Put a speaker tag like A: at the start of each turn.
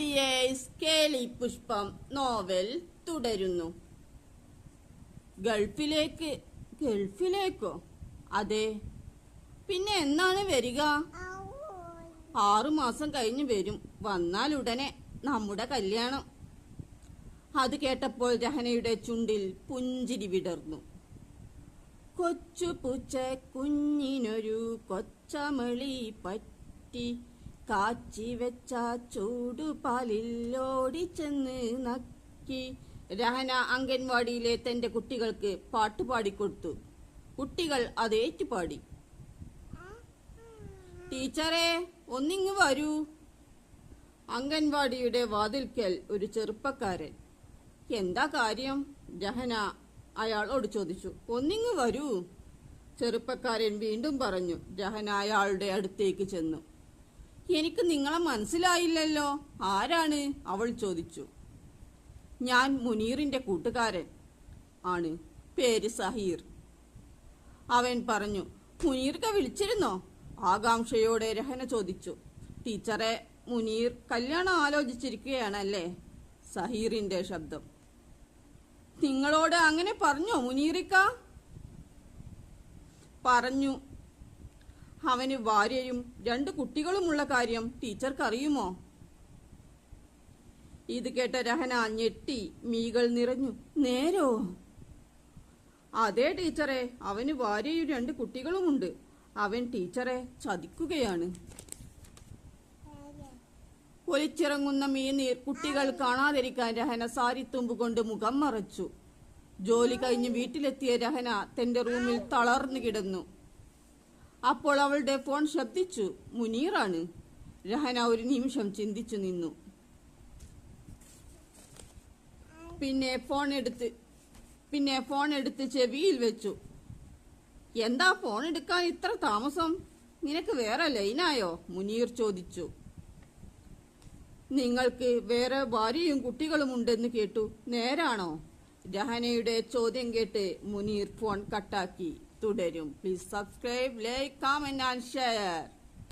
A: Dears, കേളി പുഷ്പം novel തുടരുന്നു. ഗൾഫിലേക്കോ? അതെ. പിന്നെ എന്നാണ് വരിക? 6 മാസം കഴിഞ്ഞു വരും. വന്നാൽ ഉടനെ നമ്മുടെ കല്യാണം. അത് കേട്ടപ്പോൾ രഹനയുടെ ചുണ്ടിൽ പുഞ്ചിരി വിടർന്നു. കൊച്ചു പൂച്ച കുഞ്ഞിനൊരു കൊച്ചമളി പറ്റി, കാച്ചി വെച്ച ചൂടുപാലിൽ ഓടിച്ചെന്ന് നക്കി. രഹന അംഗൻവാടിയിലെ തന്റെ കുട്ടികൾക്ക് പാട്ട് പാടിക്കൊടുത്തു. കുട്ടികൾ അത് ഏറ്റുപാടി. ടീച്ചറെ, ഒന്നിങ്ങ് വരൂ. അംഗൻവാടിയുടെ വാതിൽക്കൽ ഒരു ചെറുപ്പക്കാരൻ. എന്താ കാര്യം? രഹന അയാളോട് ചോദിച്ചു. ഒന്നിങ്ങ് വരൂ, ചെറുപ്പക്കാരൻ വീണ്ടും പറഞ്ഞു. രഹന അയാളുടെ അടുത്തേക്ക് ചെന്നു. എനിക്ക് നിങ്ങളെ മനസ്സിലായില്ലല്ലോ. ആരാണ്? അവൾ ചോദിച്ചു. ഞാൻ മുനീറിന്റെ കൂട്ടുകാരൻ ആണ്. പേര് സഹീർ. അവൻ പറഞ്ഞു. മുനീർക്ക വിളിച്ചിരുന്നോ? ആകാംക്ഷയോടെ രഹന ചോദിച്ചു. ടീച്ചറെ, മുനീർ കല്യാണം ആലോചിച്ചിരിക്കുകയാണല്ലേ? സഹീറിന്റെ ശബ്ദം. നിങ്ങളോട് അങ്ങനെ പറഞ്ഞോ മുനീറിക്ക? പറഞ്ഞു. അവന് ഭാര്യയും 2 കുട്ടികളുമുള്ള കാര്യം ടീച്ചർക്കറിയുമോ? ഇത് കേട്ട രഹന ഞെട്ടി മീകൾ നിറഞ്ഞു. നേരോ? അതെ ടീച്ചറെ, അവന് ഭാര്യയും 2 കുട്ടികളുമുണ്ട്. അവൻ ടീച്ചറെ ചതിക്കുകയാണ്. ഒലിച്ചിറങ്ങുന്ന മീനീർ കുട്ടികൾ കാണാതിരിക്കാൻ രഹന സാരിത്തുമ്പ് കൊണ്ട് മുഖം മറച്ചു. ജോലി കഴിഞ്ഞ് വീട്ടിലെത്തിയ രഹന തന്റെ റൂമിൽ തളർന്നു കിടന്നു. അപ്പോൾ അവളുടെ ഫോൺ ശബ്ദിച്ചു. മുനീറാണ്. രഹന ഒരു നിമിഷം ചിന്തിച്ചു നിന്നു. പിന്നെ ഫോൺ എടുത്ത് ചെവിയിൽ വെച്ചു. എന്താ ഫോൺ എടുക്കാൻ ഇത്ര താമസം? നിനക്ക് വേറെ ലൈനായോ? മുനീർ ചോദിച്ചു. നിങ്ങൾക്ക് വേറെ ഭാര്യയും കുട്ടികളും ഉണ്ടെന്ന് കേട്ടു. നേരാണോ? രഹനയുടെ ചോദ്യം കേട്ട് മുനീർ ഫോൺ കട്ടാക്കി. തുടരും. Please subscribe, like, comment and share.